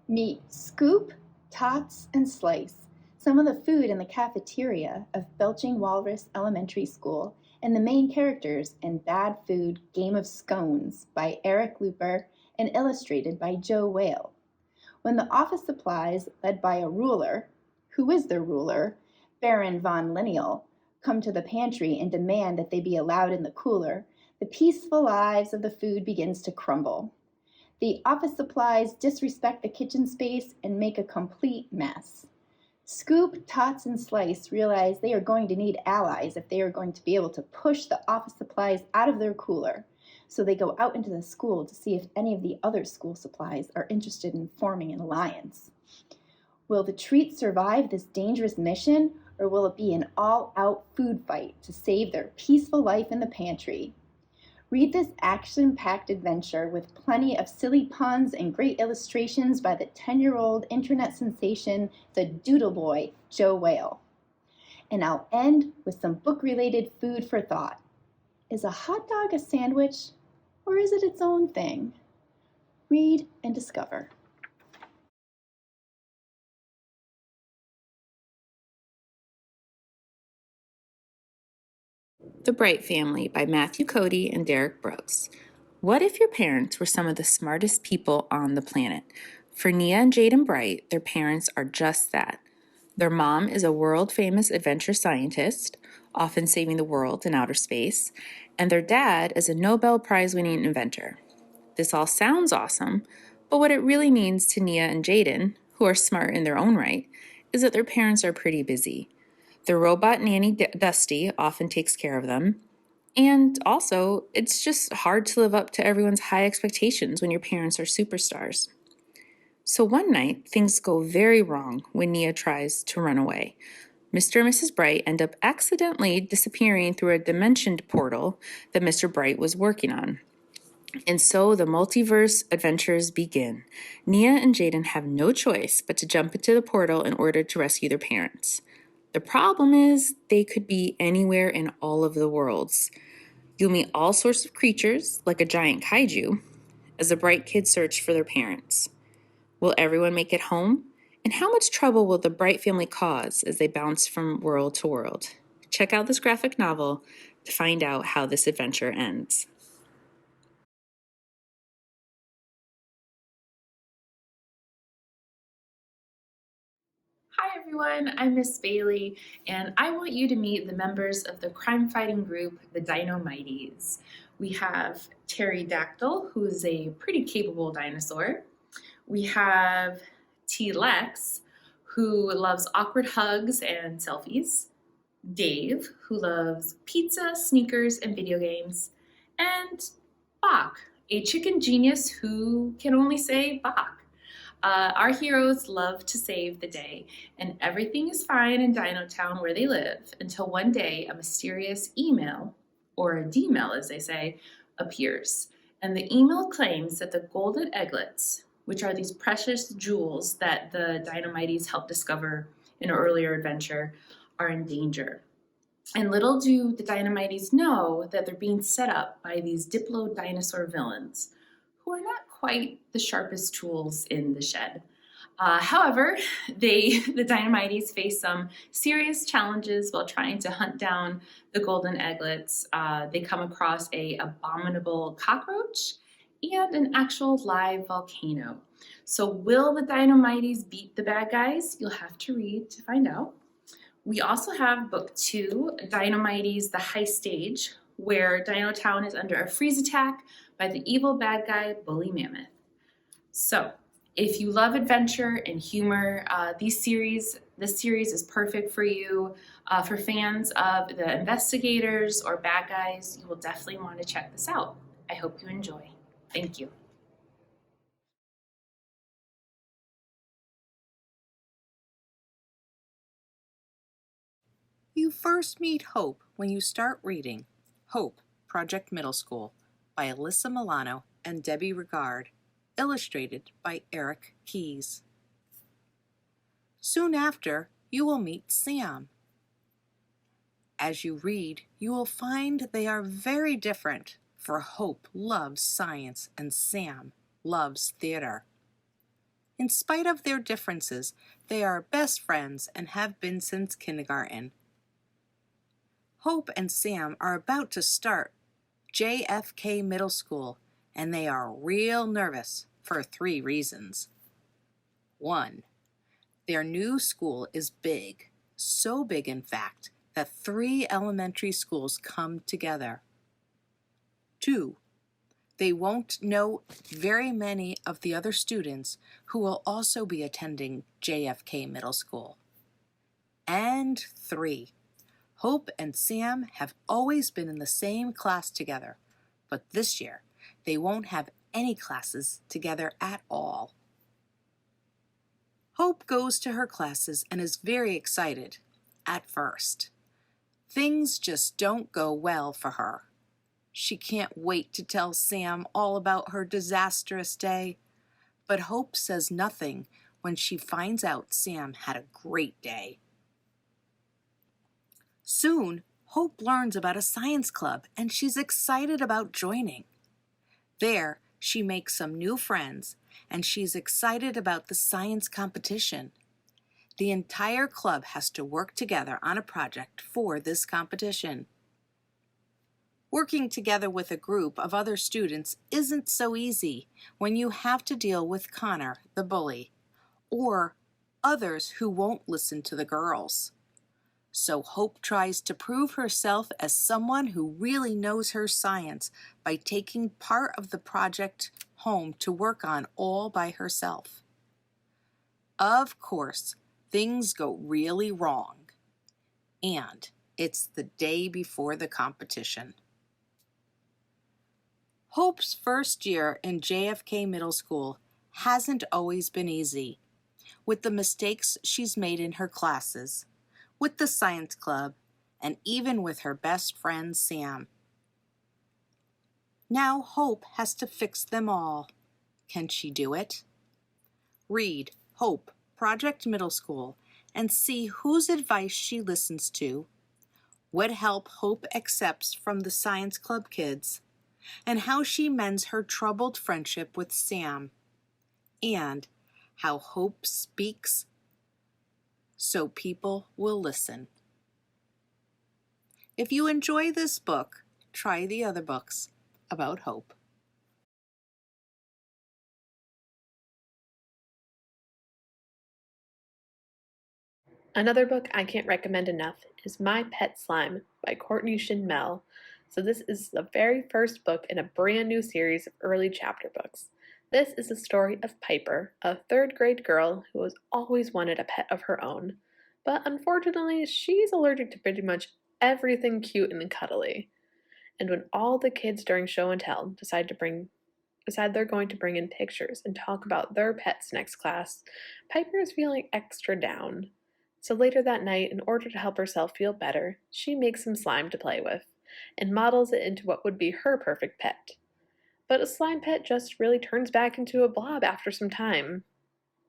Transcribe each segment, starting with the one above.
Meet Scoop, Tots, and Slice, some of the food in the cafeteria of Belching Walrus Elementary School, and the main characters in Bad Food Game of Scones by Eric Luper and illustrated by Joe Whale. When the office supplies, led by a ruler, who is their ruler, Baron von Lineal, come to the pantry and demand that they be allowed in the cooler, the peaceful lives of the food begins to crumble. The office supplies disrespect the kitchen space and make a complete mess. Scoop, Tots, and Slice realize they are going to need allies if they are going to be able to push the office supplies out of their cooler. So they go out into the school to see if any of the other school supplies are interested in forming an alliance. Will the treats survive this dangerous mission, or will it be an all-out food fight to save their peaceful life in the pantry? Read this action-packed adventure with plenty of silly puns and great illustrations by the 10-year-old internet sensation, the Doodle Boy, Joe Whale. And I'll end with some book-related food for thought. Is a hot dog a sandwich, or is it its own thing? Read and discover. The Bright Family by Matthew Cody and Derek Brooks. What if your parents were some of the smartest people on the planet? For Nia and Jaden Bright, their parents are just that. Their mom is a world-famous adventure scientist, often saving the world in outer space, and their dad is a Nobel Prize-winning inventor. This all sounds awesome, but what it really means to Nia and Jaden, who are smart in their own right, is that their parents are pretty busy. The robot nanny Dusty often takes care of them. And also, it's just hard to live up to everyone's high expectations when your parents are superstars. So one night, things go very wrong when Nia tries to run away. Mr. and Mrs. Bright end up accidentally disappearing through a dimension portal that Mr. Bright was working on. And so the multiverse adventures begin. Nia and Jaden have no choice but to jump into the portal in order to rescue their parents. The problem is they could be anywhere in all of the worlds. You'll meet all sorts of creatures, like a giant kaiju, as the Bright kids search for their parents. Will everyone make it home? And how much trouble will the Bright family cause as they bounce from world to world? Check out this graphic novel to find out how this adventure ends. Hi everyone, I'm Miss Bailey, and I want you to meet the members of the crime-fighting group, the Dino Mighties. We have Pterodactyl, who is a pretty capable dinosaur. We have T-Lex, who loves awkward hugs and selfies. Dave, who loves pizza, sneakers, and video games. And Bach, a chicken genius who can only say Bach. Our heroes love to save the day, and everything is fine in Dino Town where they live until one day a mysterious email, or a D-mail as they say, appears. And the email claims that the golden egglets, which are these precious jewels that the Dinomighties helped discover in an earlier adventure, are in danger. And little do the Dinomighties know that they're being set up by these Diplo dinosaur villains, who are not quite the sharpest tools in the shed. However, the Dinomighties face some serious challenges while trying to hunt down the golden egglets. They come across an abominable cockroach and an actual live volcano. So will the Dinomighties beat the bad guys? You'll have to read to find out. We also have book 2, Dinomighties, the High Stage, where Dino Town is under a freeze attack by the evil bad guy, Bully Mammoth. So, if you love adventure and humor, this series is perfect for you. For fans of the investigators or bad guys, you will definitely want to check this out. I hope you enjoy. Thank you. You first meet Hope when you start reading Hope, Project Middle School by Alyssa Milano and Debbie Regard, illustrated by Eric Keyes. Soon after, you will meet Sam. As you read, you will find they are very different, for Hope loves science and Sam loves theater. In spite of their differences, they are best friends and have been since kindergarten. Hope and Sam are about to start JFK Middle School, and they are real nervous for 3 reasons. 1. Their new school is big, so big in fact that 3 elementary schools come together. 2. They won't know very many of the other students who will also be attending JFK Middle School. And 3. Hope and Sam have always been in the same class together, but this year they won't have any classes together at all. Hope goes to her classes and is very excited at first. Things just don't go well for her. She can't wait to tell Sam all about her disastrous day, but Hope says nothing when she finds out Sam had a great day. Soon, Hope learns about a science club and she's excited about joining. There, she makes some new friends and she's excited about the science competition. The entire club has to work together on a project for this competition. Working together with a group of other students isn't so easy when you have to deal with Connor, the bully, or others who won't listen to the girls. So Hope tries to prove herself as someone who really knows her science by taking part of the project home to work on all by herself. Of course, things go really wrong, and it's the day before the competition. Hope's first year in JFK Middle School hasn't always been easy, with the mistakes she's made in her classes, with the science club, and even with her best friend Sam. Now Hope has to fix them all. Can she do it? Read Hope, Project Middle School, and see whose advice she listens to, what help Hope accepts from the science club kids, and how she mends her troubled friendship with Sam, and how Hope speaks so people will listen. If you enjoy this book, try the other books about Hope. Another book I can't recommend enough is My Pet Slime by Courtney Sheinmel. So this is the very first book in a brand new series of early chapter books. This is the story of Piper, a 3rd grade girl who has always wanted a pet of her own. But unfortunately, she's allergic to pretty much everything cute and cuddly. And when all the kids during show and tell decide they're going to bring in pictures and talk about their pets next class, Piper is feeling extra down. So later that night, in order to help herself feel better, she makes some slime to play with and models it into what would be her perfect pet. But a slime pet just really turns back into a blob after some time.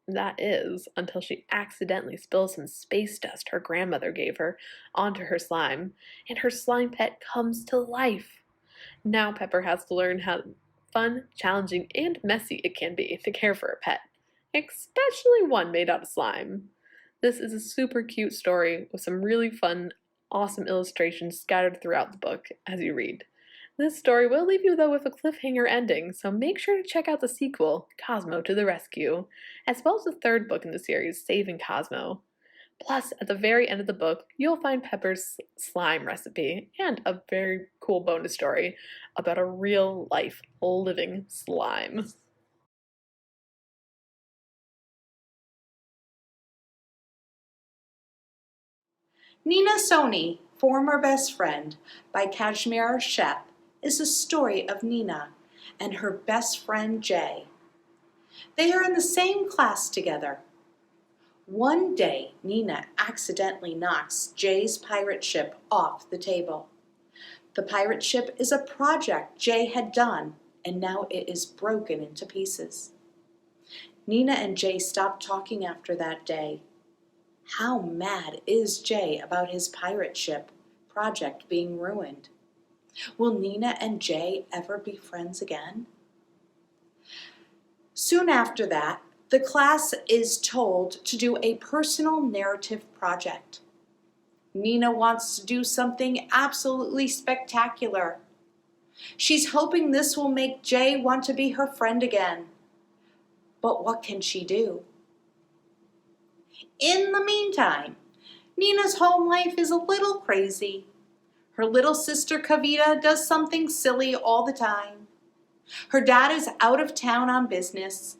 That is, until she accidentally spills some space dust her grandmother gave her onto her slime, and her slime pet comes to life. Now Pepper has to learn how fun, challenging, and messy it can be to care for a pet, especially one made out of slime. This is a super cute story with some really fun, awesome illustrations scattered throughout the book as you read. This story will leave you though with a cliffhanger ending, so make sure to check out the sequel, Cosmo to the Rescue, as well as the 3rd book in the series, Saving Cosmo. Plus, at the very end of the book, you'll find Pepper's slime recipe and a very cool bonus story about a real-life living slime. Nina Soni, Former Best Friend by Kashmira, Sheth, is a story of Nina and her best friend Jay. They are in the same class together. One day, Nina accidentally knocks Jay's pirate ship off the table. The pirate ship is a project Jay had done, and now it is broken into pieces. Nina and Jay stopped talking after that day. How mad is Jay about his pirate ship project being ruined? Will Nina and Jay ever be friends again? Soon after that, The class is told to do a personal narrative project. Nina wants to do something absolutely spectacular. She's hoping this will make Jay want to be her friend again. But what can she do? In the meantime, Nina's home life is a little crazy. Her little sister Kavita does something silly all the time. Her dad is out of town on business,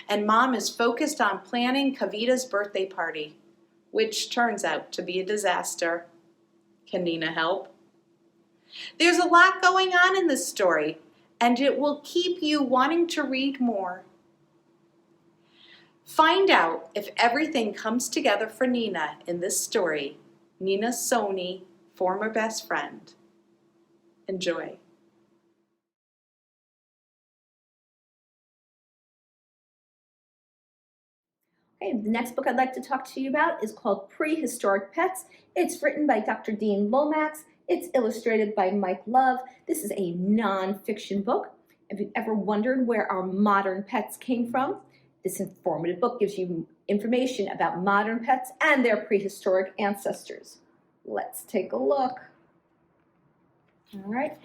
and Mom is focused on planning Kavita's birthday party, which turns out to be a disaster. Can Nina help? There's a lot going on in this story, and it will keep you wanting to read more. Find out if everything comes together for Nina in this story, Nina's Sony, former best friend. Enjoy. Okay, the next book I'd like to talk to you about is called Prehistoric Pets. It's written by Dr. Dean Lomax. It's illustrated by Mike Love. This is a non-fiction book. If you've ever wondered where our modern pets came from, this informative book gives you information about modern pets and their prehistoric ancestors. Let's take a look. All right,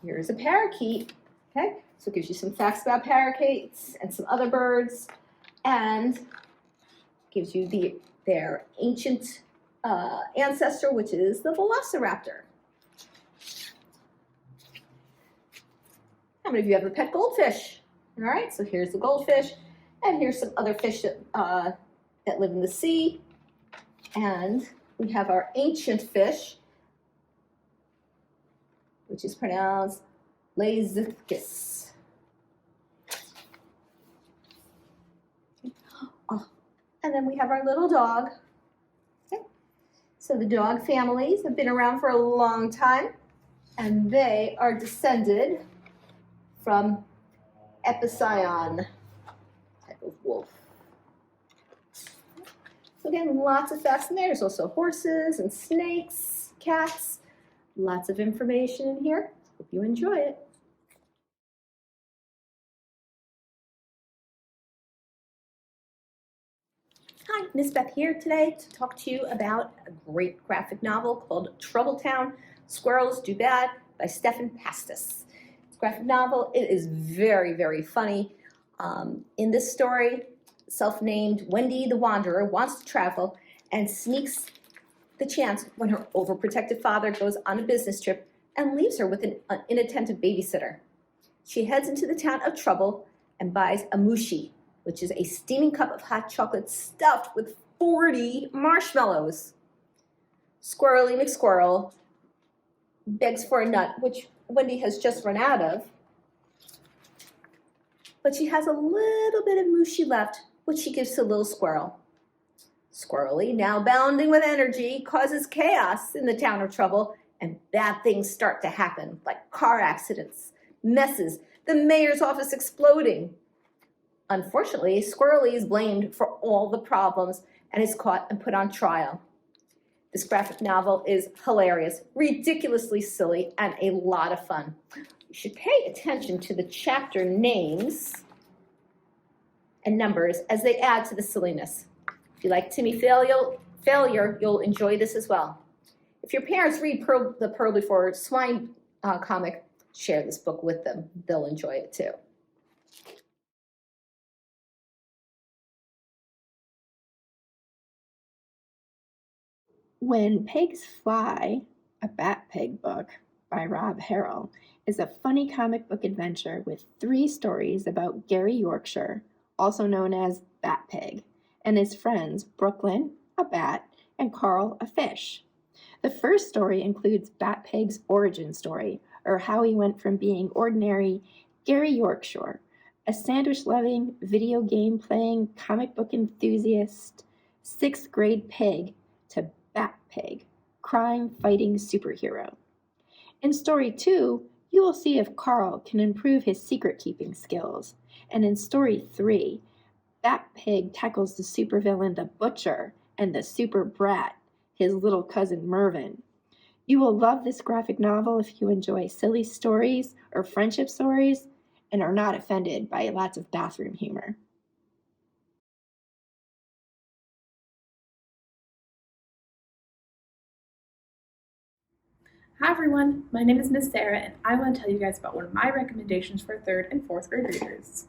here's a parakeet. Okay, so it gives you some facts about parakeets and some other birds, and gives you their ancient ancestor, which is the velociraptor. How many of you have a pet goldfish? All right, so here's the goldfish, and here's some other fish that live in the sea. And we have our ancient fish, which is pronounced Lazithus. And then we have our little dog. Okay. So the dog families have been around for a long time, and they are descended from Epicyon type of wolf. So again, lots of facts in there. There's also horses and snakes, cats, lots of information in here. Hope you enjoy it. Hi, Miss Beth here today to talk to you about a great graphic novel called Trubble Town, Squirrels Do Bad by Stephan Pastis. It's a graphic novel. It is very, very funny. In this story, self-named Wendy the Wanderer wants to travel and sneaks the chance when her overprotective father goes on a business trip and leaves her with an inattentive babysitter. She heads into the town of Trubble and buys a mushi, which is a steaming cup of hot chocolate stuffed with 40 marshmallows. Squirrely McSquirrel begs for a nut, which Wendy has just run out of, but she has a little bit of mushi left, which she gives to little squirrel. Squirrely, now bounding with energy, causes chaos in the town of Trubble, and bad things start to happen, like car accidents, messes, the mayor's office exploding. Unfortunately, Squirrely is blamed for all the problems and is caught and put on trial. This graphic novel is hilarious, ridiculously silly, and a lot of fun. You should pay attention to the chapter names and numbers as they add to the silliness. If you like Timmy Failure, you'll enjoy this as well. If your parents read the Pearl Before Swine comic, share this book with them. They'll enjoy it too. When Pigs Fly, a Bat Pig book by Harrell, is a funny comic book adventure with 3 stories about Gary Yorkshire, also known as Bat Pig, and his friends Brooklyn, a bat, and Carl, a fish. The first story includes Bat Pig's origin story, or how he went from being ordinary Gary Yorkshire, a sandwich-loving, video game-playing, comic book enthusiast, 6th grade pig, to Bat Pig, crime-fighting superhero. In story 2, you will see if Carl can improve his secret-keeping skills, and in story 3, Bat Pig tackles the supervillain the Butcher and the super brat, his little cousin Mervyn. You will love this graphic novel if you enjoy silly stories or friendship stories and are not offended by lots of bathroom humor. Hi everyone, my name is Miss Sarah and I want to tell you guys about one of my recommendations for 3rd and 4th grade readers.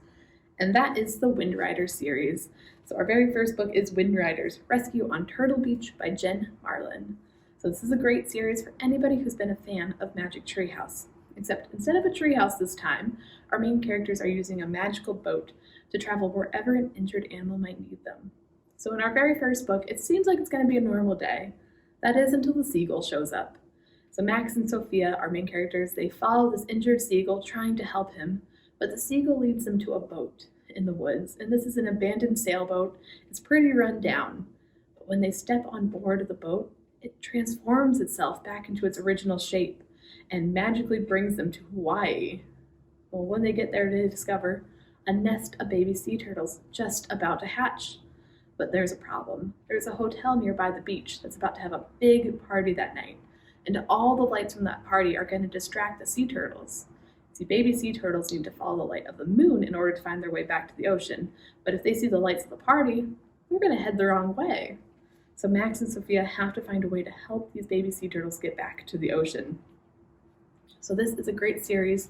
And that is the Wind Riders series. So our very first book is Wind Riders, Rescue on Turtle Beach by Jen Marlin. So this is a great series for anybody who's been a fan of Magic Treehouse. Except instead of a treehouse this time, our main characters are using a magical boat to travel wherever an injured animal might need them. So in our very first book, it seems like it's going to be a normal day. That is until the seagull shows up. So Max and Sophia, our main characters, they follow this injured seagull trying to help him, but the seagull leads them to a boat in the woods, and this is an abandoned sailboat. It's pretty run down, but when they step on board of the boat, it transforms itself back into its original shape and magically brings them to Hawaii. Well, when they get there, they discover a nest of baby sea turtles just about to hatch. But there's a problem. There's a hotel nearby the beach that's about to have a big party that night, and all the lights from that party are going to distract the sea turtles. See, baby sea turtles need to follow the light of the moon in order to find their way back to the ocean, but if they see the lights of the party, they're going to head the wrong way. So Max and Sophia have to find a way to help these baby sea turtles get back to the ocean. So this is a great series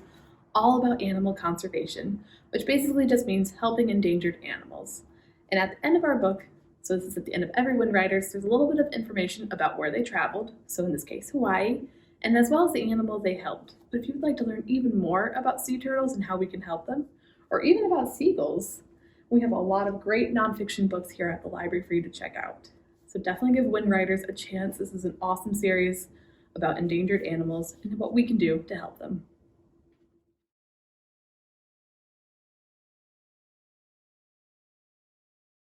all about animal conservation, which basically just means helping endangered animals. And at the end of our book, so this is at the end of every Wind Riders, there's a little bit of information about where they traveled, so in this case Hawaii, and as well as the animal they helped. But if you would like to learn even more about sea turtles and how we can help them, or even about seagulls, we have a lot of great nonfiction books here at the library for you to check out. So definitely give Wind Riders a chance. This is an awesome series about endangered animals and what we can do to help them.